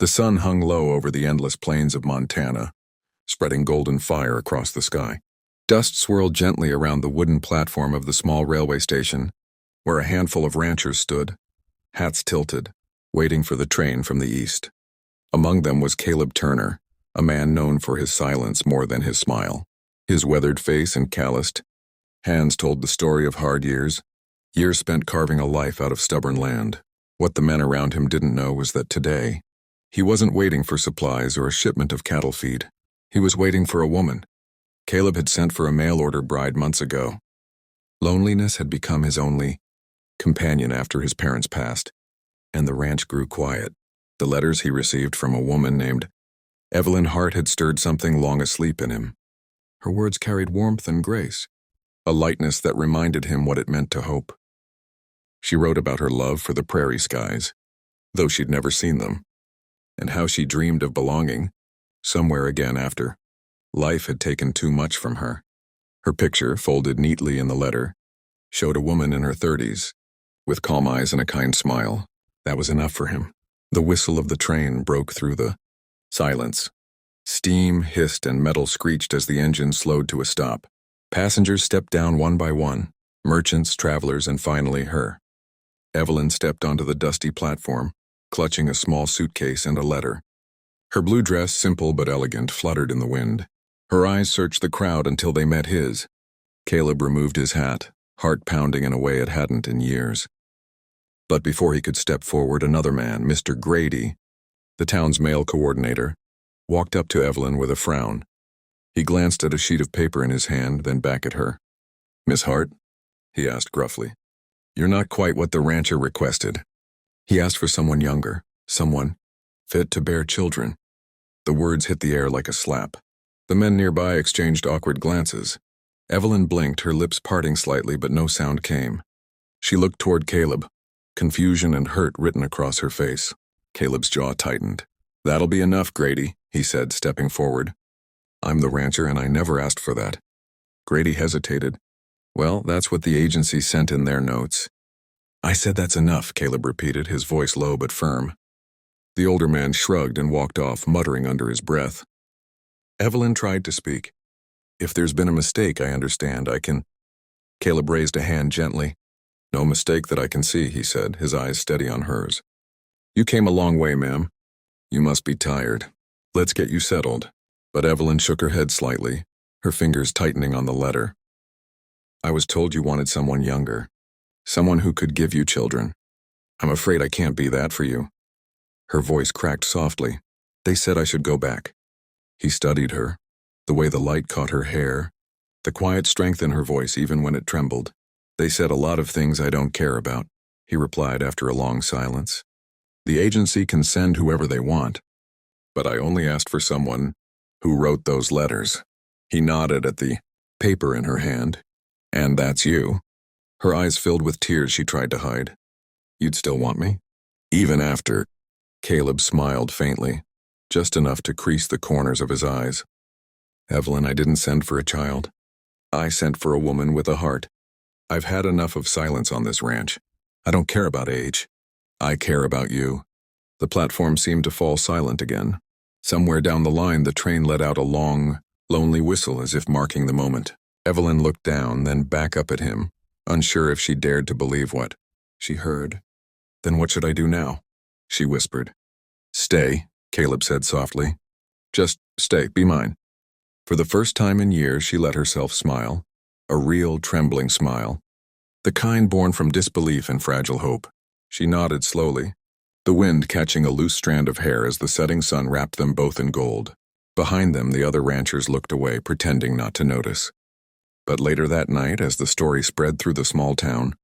The sun hung low over the endless plains of Montana, spreading golden fire across the sky. Dust swirled gently around the wooden platform of the small railway station, where a handful of ranchers stood, hats tilted, waiting for the train from the east. Among them was Caleb Turner, a man known for his silence more than his smile. His weathered face and calloused hands told the story of hard years spent carving a life out of stubborn land. What the men around him didn't know was that today, he wasn't waiting for supplies or a shipment of cattle feed. He was waiting for a woman. Caleb had sent for a mail-order bride months ago. Loneliness had become his only companion after his parents passed, and the ranch grew quiet. The letters he received from a woman named Evelyn Hart had stirred something long asleep in him. Her words carried warmth and grace, a lightness that reminded him what it meant to hope. She wrote about her love for the prairie skies, though she'd never seen them, and how she dreamed of belonging somewhere again after life had taken too much from her. Her picture, folded neatly in the letter, showed a woman in her 30s, with calm eyes and a kind smile. That was enough for him. The whistle of the train broke through the silence. Steam hissed and metal screeched as the engine slowed to a stop. Passengers stepped down one by one, merchants, travelers, and finally her. Evelyn stepped onto the dusty platform, clutching a small suitcase and a letter. Her blue dress, simple but elegant, fluttered in the wind. Her eyes searched the crowd until they met his. Caleb removed his hat, heart pounding in a way it hadn't in years. But before he could step forward, another man, Mr. Grady, the town's mail coordinator, walked up to Evelyn with a frown. He glanced at a sheet of paper in his hand, then back at her. "Miss Hart?" he asked gruffly. "You're not quite what the rancher requested." He asked for someone younger, someone fit to bear children. The words hit the air like a slap. The men nearby exchanged awkward glances. Evelyn blinked, her lips parting slightly, but no sound came. She looked toward Caleb, confusion and hurt written across her face. Caleb's jaw tightened. "That'll be enough, Grady," he said, stepping forward. "I'm the rancher and I never asked for that." Grady hesitated. "Well, that's what the agency sent in their notes." "I said that's enough," Caleb repeated, his voice low but firm. The older man shrugged and walked off, muttering under his breath. Evelyn tried to speak. "If there's been a mistake, I understand. I can—" Caleb raised a hand gently. "No mistake that I can see," he said, his eyes steady on hers. "You came a long way, ma'am. You must be tired. Let's get you settled." But Evelyn shook her head slightly, her fingers tightening on the letter. "I was told you wanted someone younger, someone who could give you children. I'm afraid I can't be that for you." Her voice cracked softly. "They said I should go back." He studied her, the way the light caught her hair, the quiet strength in her voice even when it trembled. "They said a lot of things I don't care about," he replied after a long silence. "The agency can send whoever they want, but I only asked for someone who wrote those letters." He nodded at the paper in her hand. "And that's you." Her eyes filled with tears she tried to hide. "You'd still want me? Even after—" Caleb smiled faintly, just enough to crease the corners of his eyes. "Evelyn, I didn't send for a child. I sent for a woman with a heart. I've had enough of silence on this ranch. I don't care about age. I care about you." The platform seemed to fall silent again. Somewhere down the line, the train let out a long, lonely whistle as if marking the moment. Evelyn looked down, then back up at him, unsure if she dared to believe what she heard. "Then what should I do now?" she whispered. "Stay," Caleb said softly. "Just stay, be mine." For the first time in years, she let herself smile, a real, trembling smile, the kind born from disbelief and fragile hope. She nodded slowly, the wind catching a loose strand of hair as the setting sun wrapped them both in gold. Behind them, the other ranchers looked away, pretending not to notice. But later that night, as the story spread through the small town,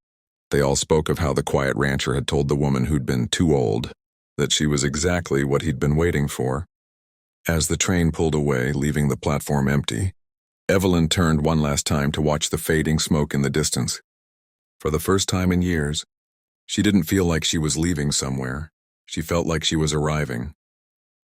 they all spoke of how the quiet rancher had told the woman who'd been too old that she was exactly what he'd been waiting for. As the train pulled away, leaving the platform empty, Evelyn turned one last time to watch the fading smoke in the distance. For the first time in years, she didn't feel like she was leaving somewhere. She felt like she was arriving,